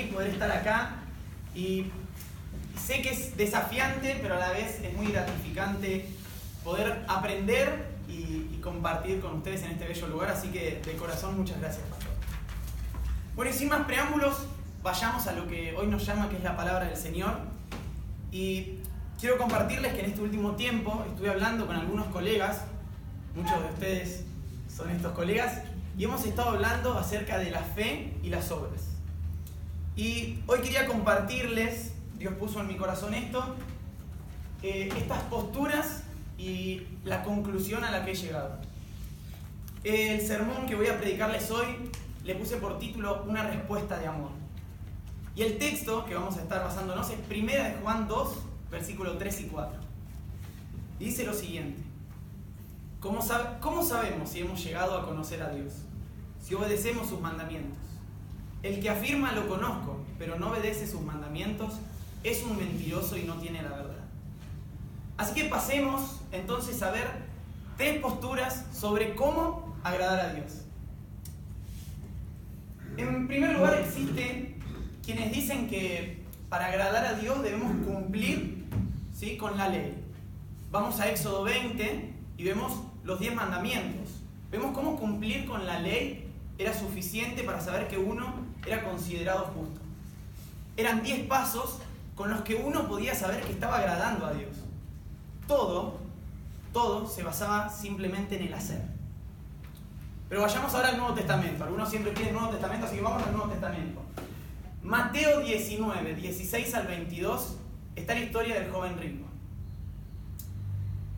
mí poder estar acá y sé que es desafiante, pero a la vez es muy gratificante poder aprender y compartir con ustedes en este bello lugar, así que de corazón muchas gracias, pastor. Bueno, y sin más preámbulos, vayamos a lo que hoy nos llama, que es la palabra del Señor. Y quiero compartirles que en este último tiempo estuve hablando con algunos colegas, muchos de ustedes son estos colegas, y hemos estado hablando acerca de la fe y las obras. Y hoy quería compartirles, Dios puso en mi corazón esto, estas posturas y la conclusión a la que he llegado. El sermón que voy a predicarles hoy le puse por título Una respuesta de amor. Y el texto que vamos a estar basándonos es 1 de Juan 2, versículos 3 y 4. Y dice lo siguiente: ¿Cómo sabemos si hemos llegado a conocer a Dios? Si obedecemos sus mandamientos. El que afirma lo conozco, pero no obedece sus mandamientos, es un mentiroso y no tiene la verdad. Así que pasemos entonces a ver 3 posturas sobre cómo agradar a Dios. En primer lugar, existen quienes dicen que para agradar a Dios debemos cumplir, ¿sí?, con la ley. Vamos a Éxodo 20 y vemos los 10 mandamientos. Vemos cómo cumplir con la ley era suficiente para saber que uno era considerado justo. Eran 10 pasos con los que uno podía saber que estaba agradando a Dios. Todo se basaba simplemente en el hacer. Pero vayamos ahora al Nuevo Testamento. Algunos siempre piden el Nuevo Testamento, así que vamos al Nuevo Testamento. Mateo 19, 16 al 22, está la historia del joven rico.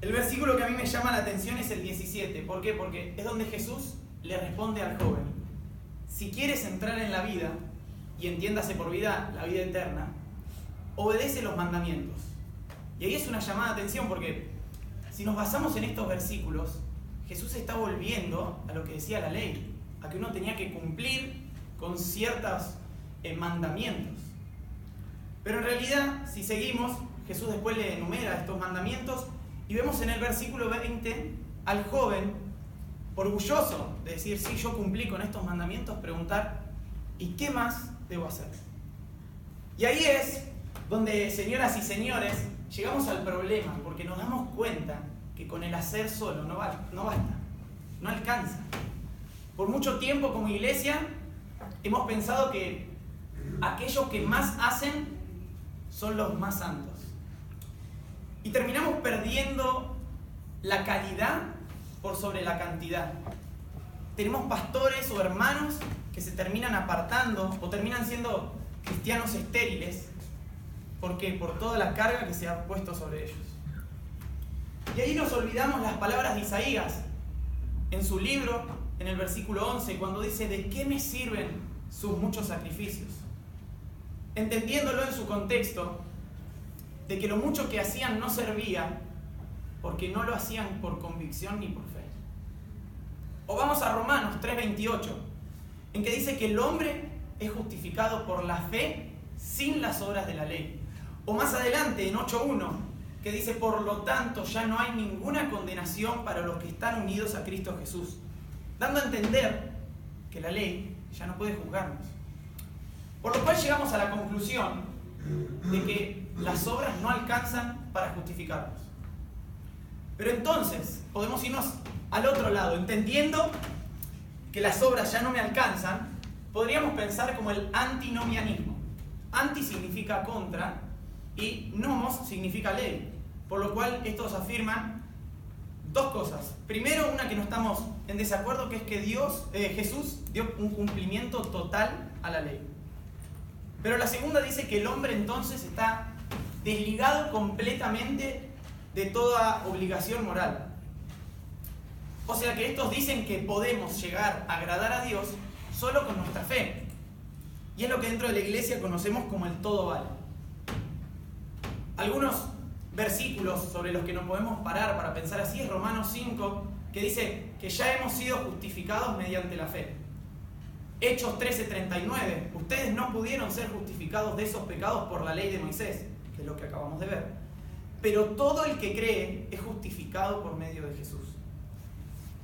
El versículo que a mí me llama la atención es el 17. ¿Por qué? Porque es donde Jesús le responde al joven: si quieres entrar en la vida, y entiéndase por vida la vida eterna, obedece los mandamientos. Y ahí es una llamada de atención, porque si nos basamos en estos versículos, Jesús está volviendo a lo que decía la ley, a que uno tenía que cumplir con ciertos mandamientos. Pero en realidad, si seguimos, Jesús después le enumera estos mandamientos y vemos en el versículo 20 al joven, orgulloso de decir: sí, yo cumplí con estos mandamientos, preguntar: ¿y qué más debo hacer? Y ahí es donde, señoras y señores, llegamos al problema, porque nos damos cuenta que con el hacer solo no basta, no alcanza. Por mucho tiempo como iglesia hemos pensado que aquellos que más hacen son los más santos. Y terminamos perdiendo la calidad por sobre la cantidad. Tenemos pastores o hermanos que se terminan apartando o terminan siendo cristianos estériles. ¿Por qué? Por toda la carga que se ha puesto sobre ellos. Y ahí nos olvidamos las palabras de Isaías en su libro, en el versículo 11, cuando dice: ¿de qué me sirven sus muchos sacrificios? Entendiéndolo en su contexto, de que lo mucho que hacían no servía porque no lo hacían por convicción ni por fe. O vamos a Romanos 3:28, en que dice que el hombre es justificado por la fe sin las obras de la ley. O más adelante en 8:1, que dice: por lo tanto ya no hay ninguna condenación para los que están unidos a Cristo Jesús, dando a entender que la ley ya no puede juzgarnos. Por lo cual llegamos a la conclusión de que las obras no alcanzan para justificarnos. Pero entonces podemos irnos al otro lado, entendiendo que las obras ya no me alcanzan. Podríamos pensar como el antinomianismo. Anti significa contra y nomos significa ley, por lo cual estos afirman 2 cosas. Primero, una que no estamos en desacuerdo, que es que Jesús dio un cumplimiento total a la ley. Pero la segunda dice que el hombre entonces está desligado completamente de toda obligación moral. O sea que estos dicen que podemos llegar a agradar a Dios solo con nuestra fe. Y es lo que dentro de la iglesia conocemos como el todo vale. Algunos versículos sobre los que nos podemos parar para pensar así es Romanos 5, que dice que ya hemos sido justificados mediante la fe. Hechos 13:39, ustedes no pudieron ser justificados de esos pecados por la ley de Moisés, que es lo que acabamos de ver. Pero todo el que cree es justificado por medio de Jesús.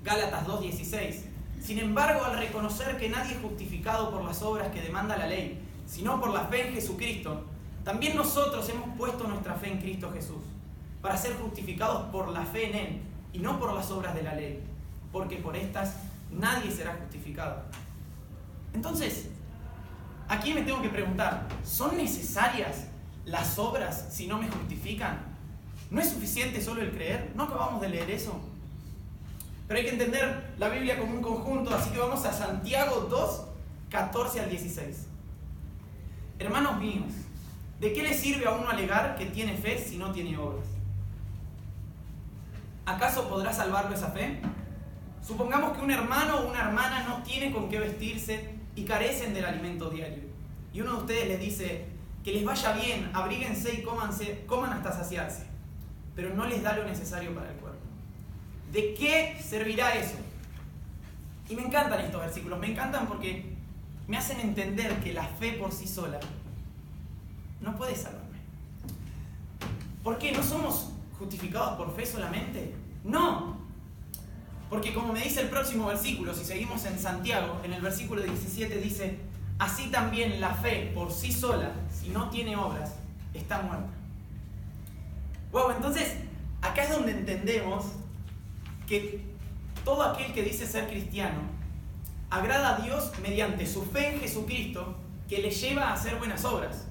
Gálatas 2:16, sin embargo, al reconocer que nadie es justificado por las obras que demanda la ley, sino por la fe en Jesucristo, también nosotros hemos puesto nuestra fe en Cristo Jesús, para ser justificados por la fe en Él, y no por las obras de la ley, porque por estas nadie será justificado. Entonces, aquí me tengo que preguntar, ¿son necesarias las obras si no me justifican? ¿No es suficiente solo el creer? ¿No acabamos de leer eso? Pero hay que entender la Biblia como un conjunto, así que vamos a Santiago 2, 14 al 16. Hermanos míos, ¿de qué le sirve a uno alegar que tiene fe si no tiene obras? ¿Acaso podrá salvarlo esa fe? Supongamos que un hermano o una hermana no tiene con qué vestirse y carecen del alimento diario. Y uno de ustedes les dice que les vaya bien, abríguense y coman hasta saciarse, pero no les da lo necesario para el cuerpo. ¿De qué servirá eso? Y me encantan estos versículos, me encantan porque me hacen entender que la fe por sí sola no puede salvarme. ¿Por qué? ¿No somos justificados por fe solamente? No. Porque como me dice el próximo versículo, si seguimos en Santiago, en el versículo 17 dice: así también la fe por sí sola, si no tiene obras, está muerta. Wow, entonces acá es donde entendemos que todo aquel que dice ser cristiano agrada a Dios mediante su fe en Jesucristo, que le lleva a hacer buenas obras.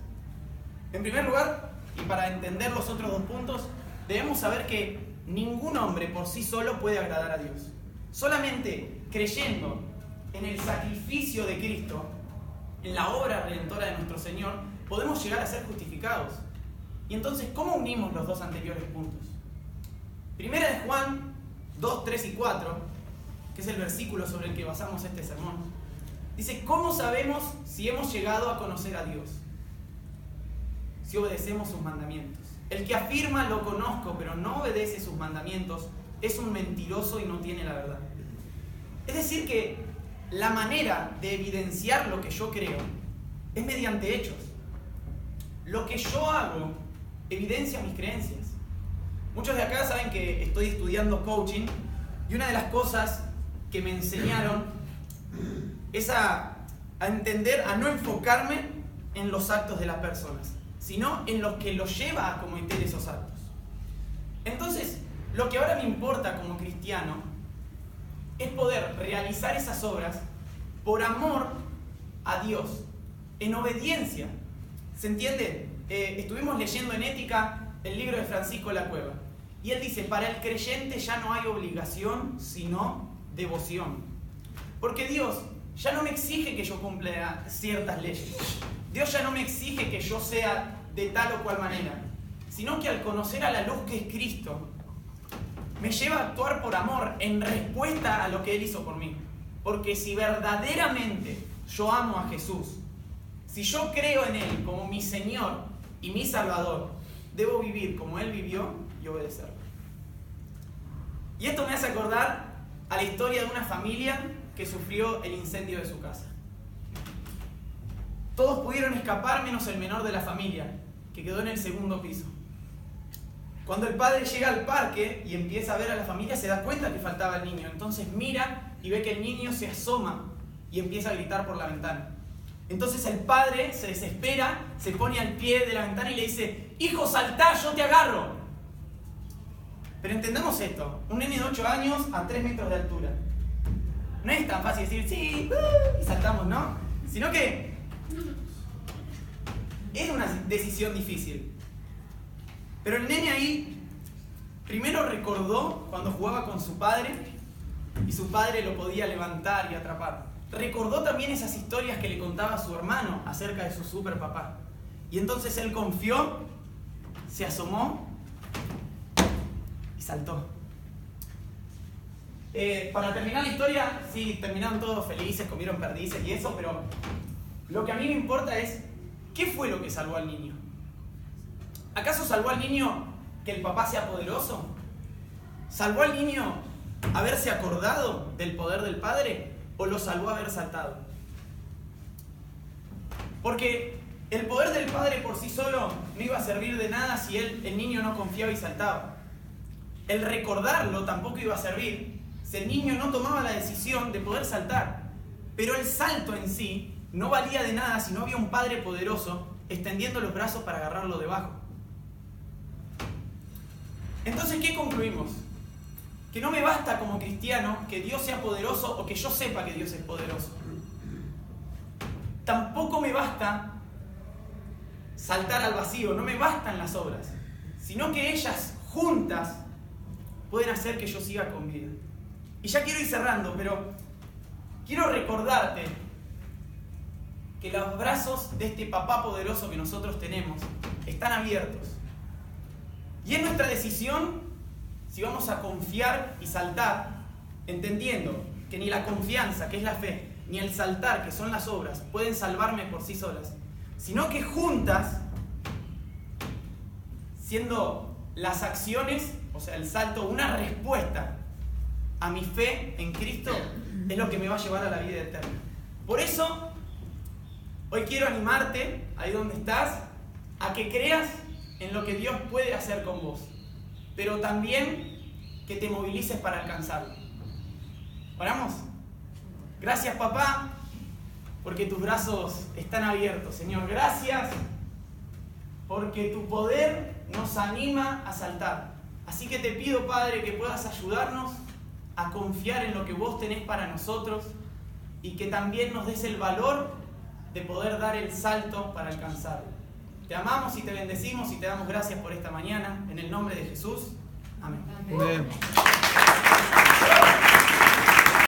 En primer lugar, y para entender los otros dos puntos, debemos saber que ningún hombre por sí solo puede agradar a Dios. Solamente creyendo en el sacrificio de Cristo, en la obra redentora de nuestro Señor, podemos llegar a ser justificados. Y entonces, ¿cómo unimos los dos anteriores puntos? Primera de Juan 2, 3 y 4, que es el versículo sobre el que basamos este sermón, dice: ¿cómo sabemos si hemos llegado a conocer a Dios? Si obedecemos sus mandamientos. El que afirma lo conozco, pero no obedece sus mandamientos, es un mentiroso y no tiene la verdad. Es decir que la manera de evidenciar lo que yo creo es mediante hechos. Lo que yo hago evidencia mis creencias. Muchos de acá saben que estoy estudiando coaching y una de las cosas que me enseñaron es a entender, a no enfocarme en los actos de las personas, sino en lo que los lleva a cometer esos actos. Entonces, lo que ahora me importa como cristiano es poder realizar esas obras por amor a Dios, en obediencia. ¿Se entiende? Estuvimos leyendo en Ética el libro de Francisco La Cueva, y él dice: para el creyente ya no hay obligación, sino devoción. Porque Dios ya no me exige que yo cumpla ciertas leyes. Dios ya no me exige que yo sea de tal o cual manera, sino que al conocer a la luz que es Cristo, me lleva a actuar por amor en respuesta a lo que Él hizo por mí. Porque si verdaderamente yo amo a Jesús, si yo creo en Él como mi Señor y mi Salvador, debo vivir como Él vivió y obedecerlo. Y esto me hace acordar a la historia de una familia que sufrió el incendio de su casa. Todos pudieron escapar menos el menor de la familia, que quedó en el segundo piso. Cuando el padre llega al parque y empieza a ver a la familia, se da cuenta que faltaba el niño. Entonces mira y ve que el niño se asoma y empieza a gritar por la ventana. Entonces el padre se desespera, se pone al pie de la ventana y le dice: hijo, saltá, yo te agarro. Pero entendamos esto: un nene de 8 años a 3 metros de altura. No es tan fácil decir sí y saltamos, ¿no? Sino que es una decisión difícil. Pero el nene ahí primero recordó cuando jugaba con su padre y su padre lo podía levantar y atrapar. Recordó también esas historias que le contaba su hermano acerca de su super papá. Y entonces él confió, se asomó y saltó. Para terminar la historia, sí, terminaron todos felices, comieron perdices y eso, pero lo que a mí me importa es: ¿qué fue lo que salvó al niño? ¿Acaso salvó al niño que el papá sea poderoso? ¿Salvó al niño haberse acordado del poder del padre? ¿O lo salvó haber saltado? Porque el poder del padre por sí solo no iba a servir de nada si el niño no confiaba y saltaba. El recordarlo tampoco iba a servir si el niño no tomaba la decisión de poder saltar. Pero el salto en sí no valía de nada si no había un Padre poderoso extendiendo los brazos para agarrarlo debajo. Entonces, ¿qué concluimos? Que no me basta como cristiano que Dios sea poderoso o que yo sepa que Dios es poderoso. Tampoco me basta saltar al vacío, no me bastan las obras, sino que ellas juntas pueden hacer que yo siga con vida. Y ya quiero ir cerrando, pero quiero recordarte que los brazos de este papá poderoso que nosotros tenemos están abiertos. Y es nuestra decisión si vamos a confiar y saltar, entendiendo que ni la confianza, que es la fe, ni el saltar, que son las obras, pueden salvarme por sí solas, sino que juntas, siendo las acciones, o sea, el salto, una respuesta a mi fe en Cristo, es lo que me va a llevar a la vida eterna. Por eso, hoy quiero animarte, ahí donde estás, a que creas en lo que Dios puede hacer con vos, pero también que te movilices para alcanzarlo. ¿Oramos? Gracias, papá, porque tus brazos están abiertos, Señor. Gracias porque tu poder nos anima a saltar. Así que te pido, Padre, que puedas ayudarnos a confiar en lo que vos tenés para nosotros y que también nos des el valor de poder dar el salto para alcanzarlo. Te amamos y te bendecimos y te damos gracias por esta mañana. En el nombre de Jesús. Amén. Amén.